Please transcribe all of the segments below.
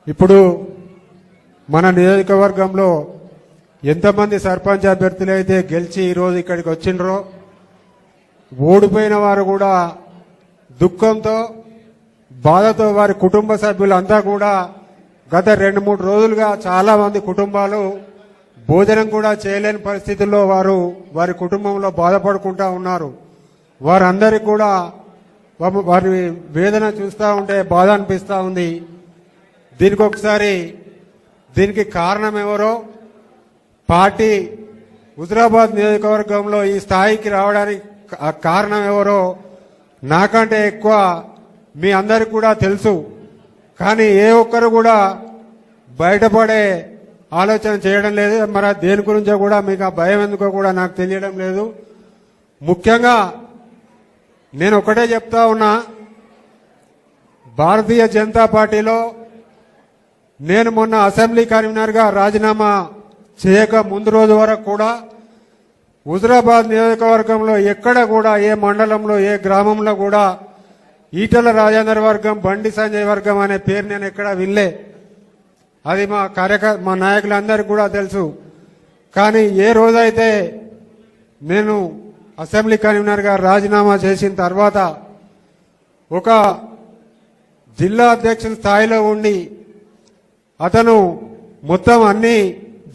ఇప్పుడు మన నియోజకవర్గంలో ఎంతమంది సర్పంచ్ అభ్యర్థులు అయితే గెలిచి ఈరోజు ఇక్కడికి వచ్చిండ్రో ఓడిపోయిన వారు కూడా దుఃఖంతో బాధతో వారి కుటుంబ సభ్యులంతా కూడా గత 2-3 రోజులుగా చాలా మంది కుటుంబాలు భోజనం కూడా చేయలేని పరిస్థితుల్లో వారి కుటుంబంలో బాధపడుకుంటా ఉన్నారు. వారందరికీ కూడా వారి వేదన చూస్తూ ఉంటే బాధ అనిపిస్తూ ఉంది. దీనికి కారణం ఎవరో పార్టీ హుజురాబాద్ నియోజకవర్గంలో ఈ స్థాయికి రావడానికి కారణం ఎవరో నాకంటే ఎక్కువ మీ అందరికి కూడా తెలుసు. కానీ ఏ ఒక్కరు కూడా బయటపడే ఆలోచన చేయడం లేదు. మరి దేని గురించో కూడా మీకు ఆ భయం ఎందుకో కూడా నాకు తెలియడం లేదు. ముఖ్యంగా నేను ఒకటే చెప్తా ఉన్నా, భారతీయ జనతా పార్టీలో నేను మొన్న అసెంబ్లీ కన్వీనర్గా రాజీనామా చేయక ముందు రోజు వరకు కూడా హుజురాబాద్ నియోజకవర్గంలో ఎక్కడ కూడా ఏ మండలంలో ఏ గ్రామంలో కూడా ఈటల రాజేందర్ వర్గం బండి సంజయ్ వర్గం అనే పేరు నేను ఎక్కడా వినలే. అది మా నాయకులందరికీ కూడా తెలుసు. కానీ ఏ రోజైతే నేను అసెంబ్లీ కన్వీనర్గా రాజీనామా చేసిన తర్వాత ఒక జిల్లా అధ్యక్షుల స్థాయిలో ఉండి అతను మొత్తం అన్ని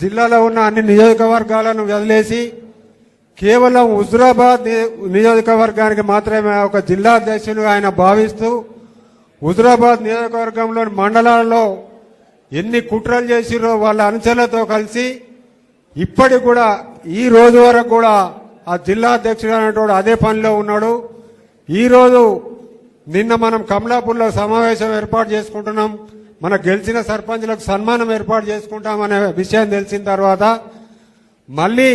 జిల్లాలో ఉన్న అన్ని నియోజకవర్గాలను వదిలేసి కేవలం హుజురాబాద్ నియోజకవర్గానికి మాత్రమే ఒక జిల్లా అధ్యక్షునిగా ఆయన భావిస్తూ హుజురాబాద్ నియోజకవర్గంలోని మండలాల్లో ఎన్ని కుట్రలు చేసిరో వాళ్ళ అనుచరులతో కలిసి ఇప్పటికి కూడా ఈ రోజు వరకు కూడా ఆ జిల్లా అధ్యక్షుడు అనేటోడు అదే పనిలో ఉన్నాడు. ఈ రోజు నిన్న మనం కమలాపూర్లో సమావేశం ఏర్పాటు చేసుకుంటున్నాం. మన గెలిచిన సర్పంచ్లకు సన్మానం ఏర్పాటు చేసుకుంటామనే విషయం తెలిసిన తర్వాత మళ్ళీ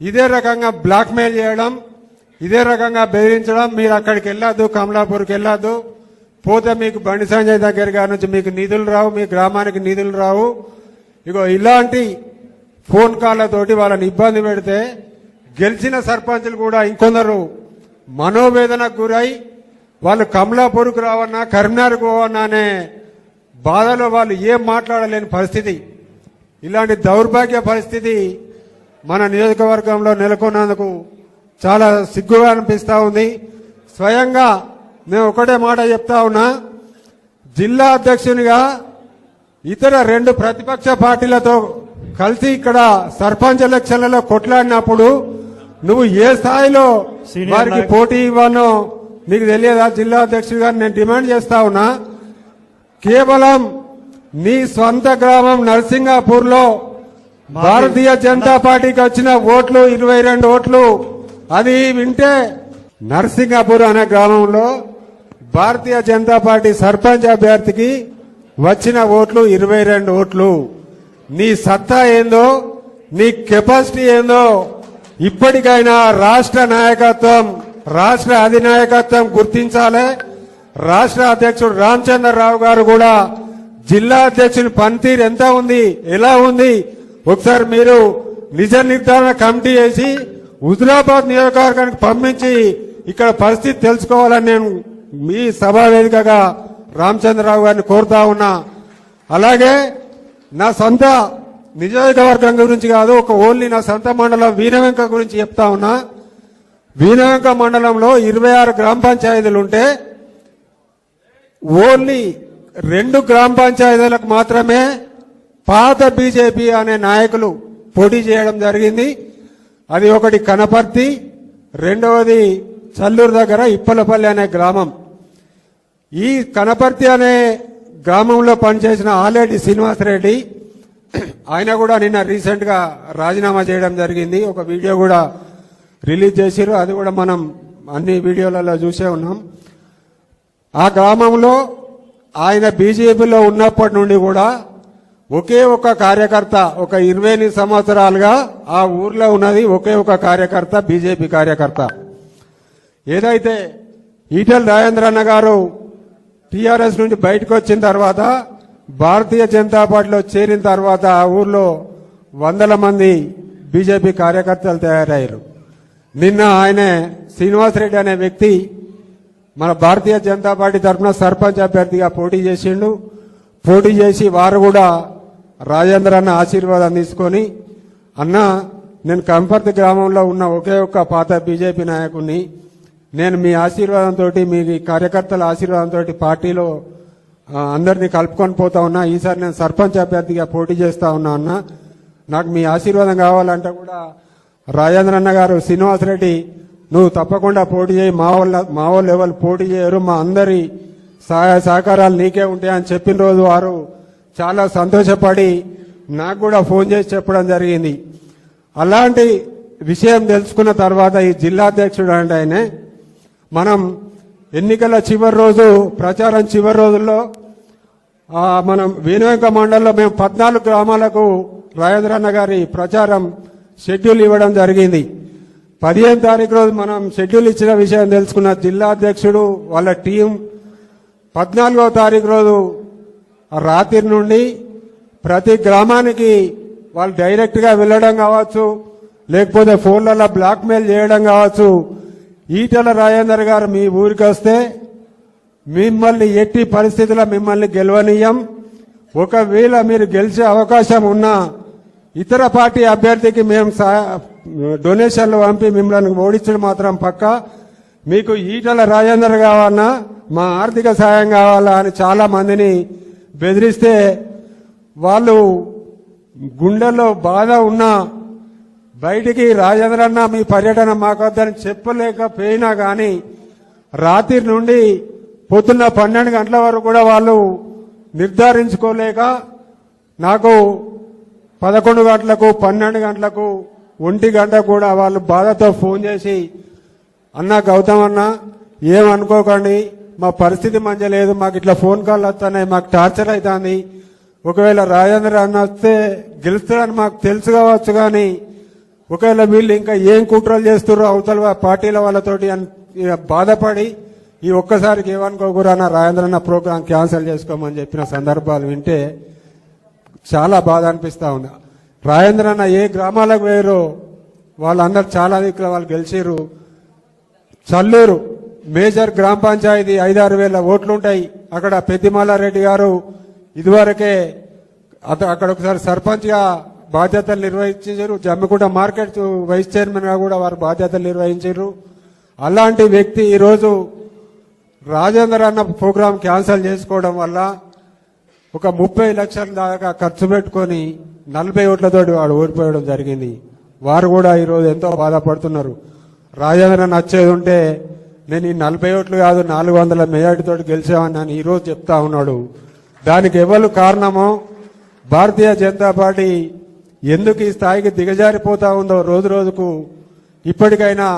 ఇదే రకంగా బ్లాక్మెయిల్ చేయడం, ఇదే రకంగా బెదిరించడం, మీరు అక్కడికి వెళ్ళొద్దు, కమలాపూర్కి వెళ్ళొద్దు, పోతే మీకు బండి సంజయ్ దగ్గర నుంచి మీకు నిధులు రావు, మీ గ్రామానికి నిధులు రావు. ఇగో ఇలాంటి ఫోన్ కాళ్లతోటి వాళ్ళని ఇబ్బంది పెడితే గెలిచిన సర్పంచులు కూడా ఇంకొందరు మనోవేదనకు గురై వాళ్ళు కమలాపూర్కు రావన్నా కరీంనగర్కు పోవన్నా అనే బాధలో వాళ్ళు ఏం మాట్లాడలేని పరిస్థితి. ఇలాంటి దౌర్భాగ్య పరిస్థితి మన నియోజకవర్గంలో నెలకొన్నందుకు చాలా సిగ్గుగా అనిపిస్తా ఉంది. స్వయంగా నేను ఒకటే మాట చెప్తా ఉన్నా, జిల్లా అధ్యక్షునిగా ఇతర 2 ప్రతిపక్ష పార్టీలతో కలిసి ఇక్కడ సర్పంచ్ ఎలక్షన్లలో కొట్లాడినప్పుడు నువ్వు ఏ స్థాయిలో వారికి పోటీ ఇవ్వనో నీకు తెలియదా? జిల్లా అధ్యక్షుడిగా నేను డిమాండ్ చేస్తా ఉన్నా, కేవలం నీ స్వంత గ్రామం నర్సింగాపూర్లో భారతీయ జనతా పార్టీకి వచ్చిన ఓట్లు 22 ఓట్లు. అది వింటే నర్సింగాపూర్ అనే గ్రామంలో భారతీయ జనతా పార్టీ సర్పంచ్ అభ్యర్థికి వచ్చిన ఓట్లు 22 ఓట్లు. నీ సత్తా ఏందో, నీ కెపాసిటీ ఏందో ఇప్పటికైనా రాష్ట్ర నాయకత్వం, రాష్ట్ర అధినాయకత్వం గుర్తించాలి. రాష్ట్ర అధ్యక్షుడు రామచంద్రరావు గారు కూడా జిల్లా అధ్యక్షుని పనితీరు ఎంత ఉంది, ఎలా ఉంది ఒకసారి మీరు నిజ నిర్ధారణ కమిటీ వేసి హుజురాబాద్ నియోజకవర్గానికి పంపించి ఇక్కడ పరిస్థితి తెలుసుకోవాలని నేను మీ సభా వేదికగా రామచంద్రరావు గారిని కోరుతా ఉన్నా. అలాగే నా సొంత నియోజకవర్గం గురించి కాదు, ఓన్లీ నా సొంత మండలం వీణవెంక గురించి చెప్తా ఉన్నా. వీణవెంక మండలంలో 26 గ్రామ పంచాయతీలుంటే ఓన్లీ 2 గ్రామ పంచాయతీలకు మాత్రమే పాత బీజేపీ అనే నాయకులు పోటీ చేయడం జరిగింది. అది ఒకటి కనపర్తి, రెండవది చల్లూరు దగ్గర ఇప్పలపల్లి అనే గ్రామం. ఈ కనపర్తి అనే గ్రామంలో పనిచేసిన ఆలేటి శ్రీనివాసరెడ్డి ఆయన కూడా నిన్న రీసెంట్ గా రాజీనామా చేయడం జరిగింది. ఒక వీడియో కూడా రిలీజ్ చేశారు, అది కూడా మనం అన్ని వీడియోలలో చూసే ఉన్నాం. ఆ గ్రామంలో ఆయన బీజేపీలో ఉన్నప్పటి నుండి కూడా ఒకే ఒక కార్యకర్త, ఒక 28 సంవత్సరాలుగా ఆ ఊర్లో ఉన్నది ఒకే ఒక కార్యకర్త, బీజేపీ కార్యకర్త. ఏదైతే ఈటల రాజేంద్ర అన్న గారు టీఆర్ఎస్ నుండి బయటకు వచ్చిన తర్వాత భారతీయ జనతా పార్టీలో చేరిన తర్వాత ఆ ఊర్లో 100 మంది బీజేపీ కార్యకర్తలు తయారయ్యారు. నిన్న ఆయన శ్రీనివాసరెడ్డి అనే వ్యక్తి మన భారతీయ జనతా పార్టీ తరఫున సర్పంచ్ అభ్యర్థిగా పోటీ చేసిండు. పోటీ చేసి వారు కూడా రాజేంద్ర అన్న ఆశీర్వాదం తీసుకొని, అన్న నేను కంపర్తి గ్రామంలో ఉన్న ఒకే ఒక్క పాత బీజేపీ నాయకుడిని, నేను మీ ఆశీర్వాదంతో, మీ కార్యకర్తల ఆశీర్వాదంతో పార్టీలో అందరినీ కలుపుకొని పోతా ఉన్నా. ఈసారి నేను సర్పంచ్ అభ్యర్థిగా పోటీ చేస్తా ఉన్నా అన్న, నాకు మీ ఆశీర్వాదం కావాలంటే కూడా రాజేంద్ర అన్న గారు, శ్రీనివాసరెడ్డి నువ్వు తప్పకుండా పోటీ చేయి, మా వాళ్ళు ఎవరు పోటీ చేయరు, మా అందరి సహాయ సహకారాలు నీకే ఉంటాయని చెప్పిన రోజు వారు చాలా సంతోషపడి నాకు కూడా ఫోన్ చేసి చెప్పడం జరిగింది. అలాంటి విషయం తెలుసుకున్న తర్వాత ఈ జిల్లా అధ్యక్షుడు అంటే ఆయనే, మనం ఎన్నికల చివరి రోజు, ప్రచారం చివరి రోజుల్లో మనం వేణువెంక మండలంలో మేము 14 గ్రామాలకు రాజేంద్ర అన్న గారి ప్రచారం షెడ్యూల్ ఇవ్వడం జరిగింది. 15 తారీఖు రోజు మనం షెడ్యూల్ ఇచ్చిన విషయం తెలుసుకున్న జిల్లా అధ్యక్షుడు వాళ్ళ టీం 14వ తారీఖు రోజు రాత్రి నుండి ప్రతి గ్రామానికి వాళ్ళు డైరెక్ట్గా వెళ్ళడం కావచ్చు, లేకపోతే ఫోన్లలో బ్లాక్మెయిల్ చేయడం కావచ్చు. ఈటెల రాజేందర్ గారు మీ ఊరికి వస్తే మిమ్మల్ని ఎట్టి పరిస్థితుల్లో మిమ్మల్ని గెలవనీయం, ఒకవేళ మీరు గెలిచే అవకాశం ఉన్నా ఇతర పార్టీ అభ్యర్థికి మేము డొనేషన్లు పంపి మిమ్మల్ని ఓడించడం మాత్రం పక్క, మీకు ఈటెల రాజేందర్ కావాలన్నా మా ఆర్థిక సాయం కావాలా అని చాలా మందిని బెదిరిస్తే వాళ్ళు గుండెల్లో బాధ ఉన్నా బయటికి రాజేంద్ర అన్న మీ పర్యటన మాకొద్దని చెప్పలేకపోయినా కానీ రాత్రి నుండి పొద్దున్న 12 గంటల వరకు కూడా వాళ్ళు నిర్ధారించుకోలేక నాకు 11 గంటలకు, 12 గంటలకు, 1 గంట కూడా వాళ్ళు బాధతో ఫోన్ చేసి, అన్న గౌతమ్ అన్న ఏమనుకోకండి, మా పరిస్థితి మంచిగా లేదు, మాకు ఇట్లా ఫోన్ కాల్ వస్తున్నాయి, మాకు టార్చర్ అవుతుంది, ఒకవేళ రాజేంద్ర అన్న వస్తే గెలుస్తారని మాకు తెలుసు కావచ్చు, కానీ ఒకవేళ వీళ్ళు ఇంకా ఏం కుట్రలు చేస్తారో అవతల పార్టీల వాళ్ళతోటి అని బాధపడి ఈ ఒక్కసారికి ఏమనుకోకూడనా రాజేంద్ర అన్న ప్రోగ్రాం క్యాన్సిల్ చేసుకోమని చెప్పిన సందర్భాలు వింటే చాలా బాధ అనిపిస్తా ఉంది. రాజేంద్ర అన్న ఏ గ్రామాలకు పోయారో వాళ్ళందరూ చాలా దిక్కుల వాళ్ళు గెలిచిర్రు. చల్లూరు మేజర్ గ్రామ పంచాయతీ 5-6 వేల ఓట్లుంటాయి. అక్కడ పెద్దిమల్లారెడ్డి గారు ఇదివరకే అక్కడ ఒకసారి సర్పంచ్గా బాధ్యతలు నిర్వహించారు. జమ్మికుంట మార్కెట్ వైస్ చైర్మన్ గా కూడా వారు బాధ్యతలు నిర్వహించారు. అలాంటి వ్యక్తి ఈరోజు రాజేంద్ర అన్న ప్రోగ్రాం క్యాన్సిల్ చేసుకోవడం వల్ల ఒక 30 లక్షల దాకా ఖర్చు పెట్టుకొని 40 ఓట్లతోటి వాడు ఓడిపోయడం జరిగింది. వారు కూడా ఈరోజు ఎంతో బాధపడుతున్నారు. రాజేంద్ర నచ్చేది ఉంటే నేను ఈ 40 ఓట్లు కాదు 400 మెజార్టీతో గెలిచామని ఈరోజు చెప్తా ఉన్నాడు. దానికి ఎవరు కారణమో, భారతీయ జనతా పార్టీ ఎందుకు ఈ స్థాయికి దిగజారిపోతా ఉందో రోజు రోజుకు ఇప్పటికైనా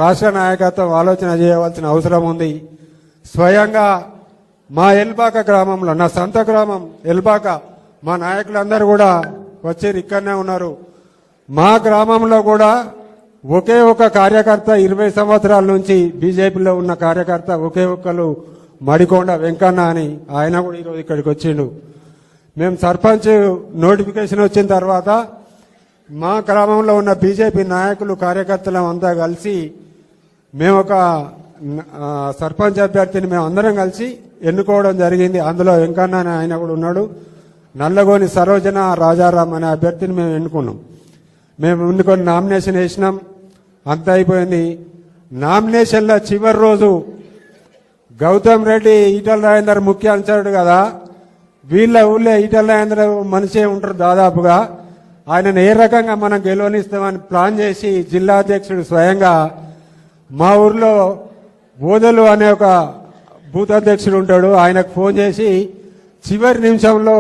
రాష్ట్ర నాయకత్వం ఆలోచన చేయవలసిన అవసరం ఉంది. స్వయంగా మా ఎల్బాక గ్రామంలో, నా సొంత గ్రామం ఎల్బాక, మా నాయకులందరూ కూడా వచ్చి ఇక్కడనే ఉన్నారు. మా గ్రామంలో కూడా ఒకే ఒక కార్యకర్త 20 సంవత్సరాల నుంచి బీజేపీలో ఉన్న కార్యకర్త ఒకే ఒక్కరు మడికొండ వెంకన్న అని, ఆయన కూడా ఈరోజు ఇక్కడికి వచ్చిండు. మేము సర్పంచ్ నోటిఫికేషన్ వచ్చిన తర్వాత మా గ్రామంలో ఉన్న బీజేపీ నాయకులు కార్యకర్తలు అంతా కలిసి మేము ఒక సర్పంచ్ అభ్యర్థిని మేము అందరం కలిసి ఎన్నుకోవడం జరిగింది. అందులో వెంకన్న అని ఆయన కూడా ఉన్నాడు. నల్లగోని సరోజన రాజారాం అనే అభ్యర్థిని మేము ఎన్నుకున్నాం. మేము ఎన్నుకొని నామినేషన్ వేసినాం. అంత అయిపోయింది. నామినేషన్ల చివరి రోజు గౌతమ్ రెడ్డి ఈటల రాజేందర్ ముఖ్య అనుచరుడు కదా, వీళ్ళ ఊళ్ళో ఈటల రాజేందర్ మనిషే ఉంటారు దాదాపుగా, ఆయనను ఏ రకంగా మనం గెలవనిస్తామని ప్లాన్ చేసి జిల్లా అధ్యక్షుడు స్వయంగా మా ఊర్లో బోధలు అనే ఒక బూత్ అధ్యక్షుడు ఉంటాడు, ఆయనకు ఫోన్ చేసి చివరి నిమిషంలో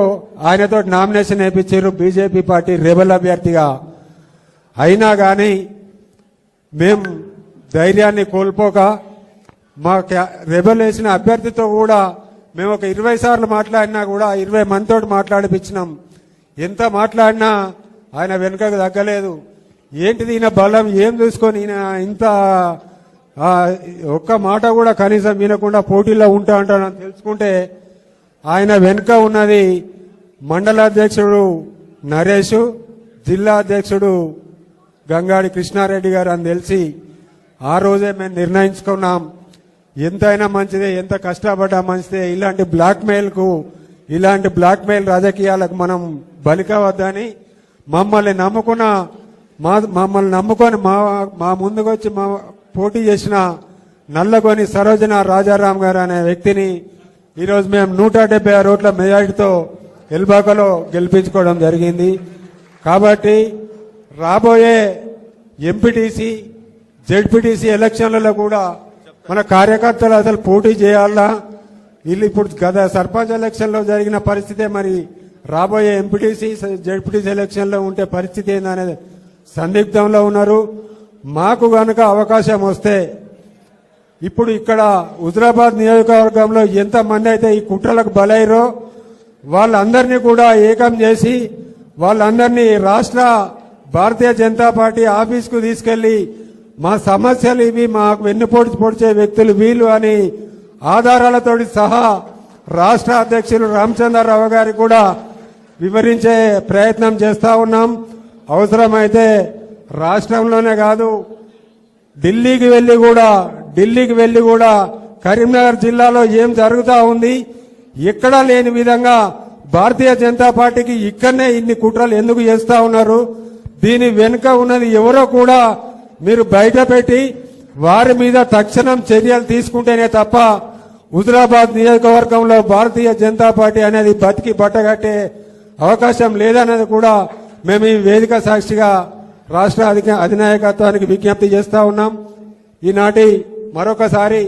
ఆయనతో నామినేషన్ వేయించారు బీజేపీ పార్టీ రెబల్ అభ్యర్థిగా. అయినా కానీ మేము ధైర్యాన్ని కోల్పోక మా రెబల్ వేసిన అభ్యర్థితో కూడా మేము ఒక 20 సార్లు మాట్లాడినా కూడా 20 మందితో మాట్లాడిపించినాం. ఎంత మాట్లాడినా ఆయన వెనుకకు తగ్గలేదు. ఏంటిది ఈయన బలం, ఏం చూసుకొని ఈయన ఇంత ఒక్క మాట కూడా కనీసం వినకుండా పోటీలో ఉంటా అంటాడని తెలుసుకుంటే ఆయన వెనుక ఉన్నది మండల అధ్యక్షుడు నరేష్, జిల్లా అధ్యక్షుడు గంగాడి కృష్ణారెడ్డి గారు అని తెలిసి ఆ రోజే మేము నిర్ణయించుకున్నాం, ఎంతైనా మంచిదే, ఎంత కష్టపడ్డా మంచిదే, ఇలాంటి బ్లాక్ మెయిల్ కు ఇలాంటి బ్లాక్మెయిల్ రాజకీయాలకు మనం బలి కావద్దని మమ్మల్ని నమ్ముకొని మా ముందుకొచ్చి మా పోటీ చేసిన నల్లగొని సరోజన రాజారాం గారు అనే వ్యక్తిని ఈరోజు మేము 176 ఓట్ల మెజారిటీతో ఎల్బాకలో గెలిపించుకోవడం జరిగింది. కాబట్టి రాబోయే ఎంపీటీసీ జెడ్పీటీసీ ఎలక్షన్లలో కూడా మన కార్యకర్తలు అసలు పోటీ చేయాలా, వీళ్ళు ఇప్పుడు గత సర్పంచ్ ఎలక్షన్లో జరిగిన పరిస్థితే మరి రాబోయే ఎంపీటీసీ జెడ్పీటీసీ ఎలక్షన్లో ఉంటే పరిస్థితి ఏందనేది సందిగ్ధంలో ఉన్నారు. మాకు గనుక అవకాశం వస్తే ఇప్పుడు ఇక్కడ హుజరాబాద్ నియోజకవర్గంలో ఎంతమంది అయితే ఈ కుట్రలకు బలైరో వాళ్ళందరినీ కూడా ఏకం చేసి వాళ్ళందరినీ రాష్ట్ర భారతీయ జనతా పార్టీ ఆఫీస్కు తీసుకెళ్లి మా సమస్యలు ఇవి, మాకు వెన్నుపోటు పొడిచే వ్యక్తులు వీళ్ళు అని ఆధారాలతోటి సహా రాష్ట్ర అధ్యక్షులు రామచంద్రరావు గారికి కూడా వివరించే ప్రయత్నం చేస్తా ఉన్నాం. అవసరమైతే రాష్ట్రంలోనే కాదు ఢిల్లీకి వెళ్లి కూడా కరీంనగర్ జిల్లాలో ఏం జరుగుతా ఉంది, ఎక్కడా లేని విధంగా భారతీయ జనతా పార్టీకి ఇక్కడనే ఇన్ని కుట్రలు ఎందుకు చేస్తా ఉన్నారు, దీని వెనుక ఉన్నది ఎవరో కూడా మీరు బయట పెట్టి వారి మీద తక్షణం చర్యలు తీసుకుంటేనే తప్ప హుజరాబాద్ నియోజకవర్గంలో భారతీయ జనతా పార్టీ అనేది బతికి బట్టగట్టే అవకాశం లేదనేది కూడా మేము ఈ వేదిక సాక్షిగా రాష్ట్ర అధినాయకత్వానికి విజ్ఞప్తి చేస్తా ఉన్నాం. ఈనాటి మరొకసారి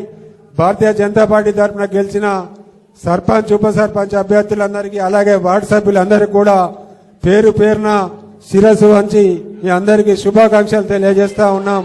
భారతీయ జనతా పార్టీ తరఫున గెలిచిన సర్పంచ్ ఉప సర్పంచ్ అభ్యర్థులందరికీ అలాగే వార్డు సభ్యులందరికీ కూడా పేరు పేరున శిరస్సు వంచి మీ అందరికీ శుభాకాంక్షలు తెలియజేస్తా ఉన్నాం.